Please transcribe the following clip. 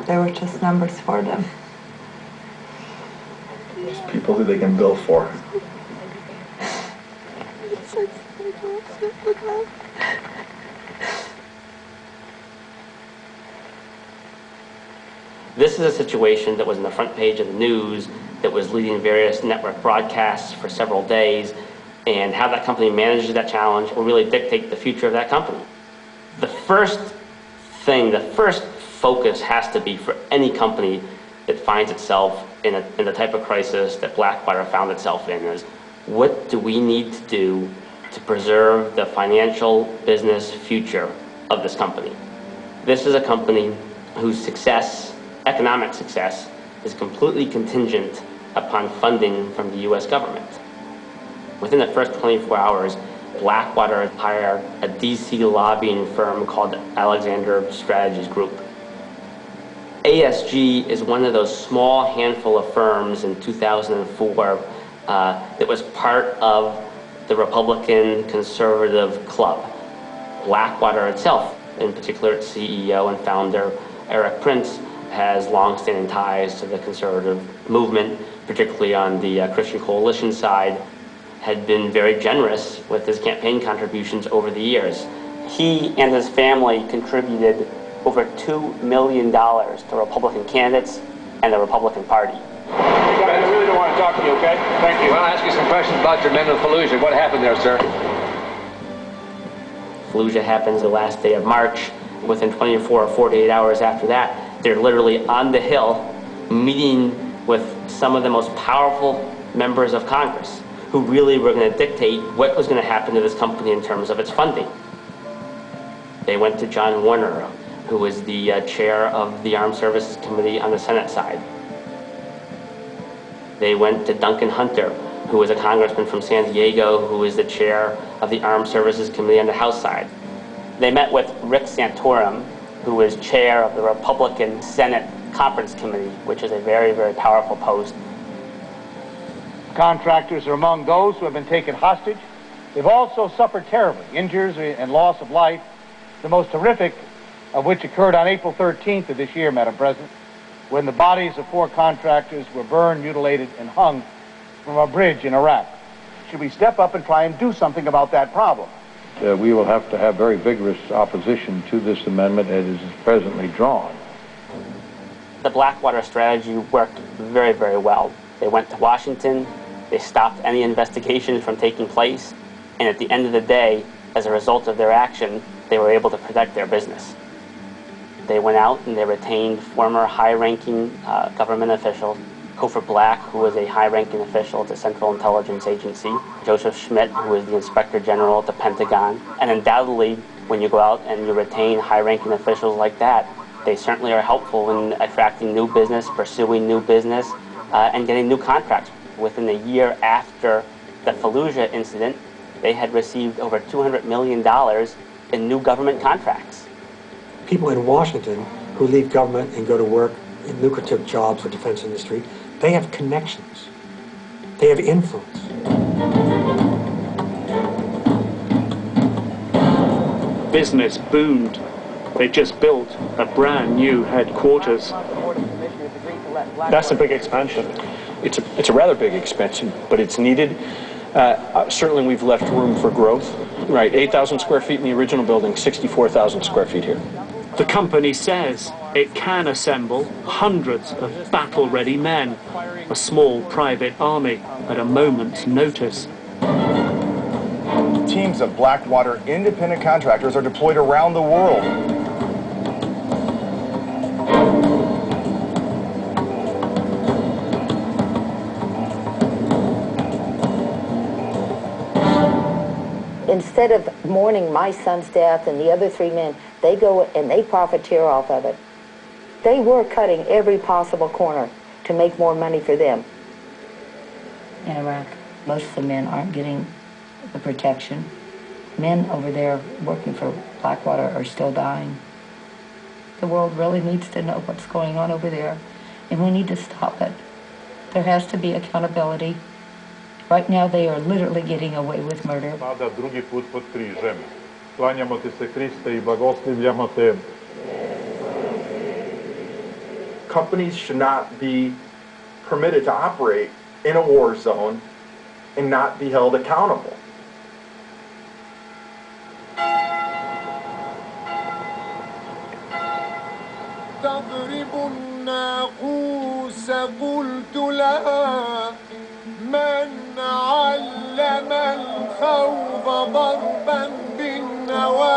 They were just numbers for them. It's people who they can bill for. This is a situation that was on the front page of the news, that was leading various network broadcasts for several days, and how that company manages that challenge will really dictate the future of that company. The first focus has to be for any company that finds itself in the type of crisis that Blackwater found itself in is, what do we need to do to preserve the financial business future of this company? This is a company whose success, economic success, is completely contingent upon funding from the U.S. government. Within the first 24 hours, Blackwater hired a DC lobbying firm called Alexander Strategies Group. ASG is one of those small handful of firms in 2004 that was part of the Republican conservative club. Blackwater itself, in particular its CEO and founder, Eric Prince, has long-standing ties to the conservative movement, particularly on the Christian Coalition side, had been very generous with his campaign contributions over the years. He and his family contributed over $2 million to Republican candidates and the Republican Party. I really don't want to talk to you, okay? Thank you. Well, I'll ask you some questions about your men in Fallujah. What happened there, sir? Fallujah happens the last day of March. Within 24 or 48 hours after that, they're literally on the Hill meeting with some of the most powerful members of Congress who really were going to dictate what was going to happen to this company in terms of its funding. They went to John Warner, who was the chair of the Armed Services Committee on the Senate side. They went to Duncan Hunter, who was a congressman from San Diego, who was the chair of the Armed Services Committee on the House side. They met with Rick Santorum, who was chair of the Republican Senate Conference Committee, which is a very, very powerful post. Contractors are among those who have been taken hostage. They've also suffered terribly, injuries and loss of life, the most horrific of which occurred on April 13th of this year, Madam President, when the bodies of 4 contractors were burned, mutilated, and hung from a bridge in Iraq. Should we step up and try and do something about that problem? We will have to have very vigorous opposition to this amendment as it is presently drawn. The Blackwater strategy worked very, very well. They went to Washington, they stopped any investigations from taking place, and at the end of the day, as a result of their action, they were able to protect their business. They went out and they retained former high-ranking government officials, Cofer Black, who was a high-ranking official at the Central Intelligence Agency, Joseph Schmidt, who was the Inspector General at the Pentagon, and undoubtedly, when you go out and you retain high-ranking officials like that, they certainly are helpful in attracting new business, pursuing new business, and getting new contracts. Within a year after the Fallujah incident, they had received over $200 million in new government contracts. People in Washington who leave government and go to work in lucrative jobs in the defense industry, they have connections. They have influence. Business boomed. They just built a brand new headquarters. That's a big expansion. It's a rather big expansion, but it's needed. Certainly we've left room for growth. Right, 8,000 square feet in the original building, 64,000 square feet here. The company says it can assemble hundreds of battle-ready men, a small private army at a moment's notice. Teams of Blackwater independent contractors are deployed around the world. Instead of mourning my son's death and the other 3 men, they go and they profiteer off of it. They were cutting every possible corner to make more money for them. In Iraq, most of the men aren't getting the protection. Men over there working for Blackwater are still dying. The world really needs to know what's going on over there, and we need to stop it. There has to be accountability. Right now, they are literally getting away with murder. Drugi put pod križem. Klanjamo ti se, Kriste, I blagoslivljamo te. companies should not be permitted to operate in a war zone and not be held accountable. تضرب الناقوس قلت لها من علم الخوف ضربا بالنوى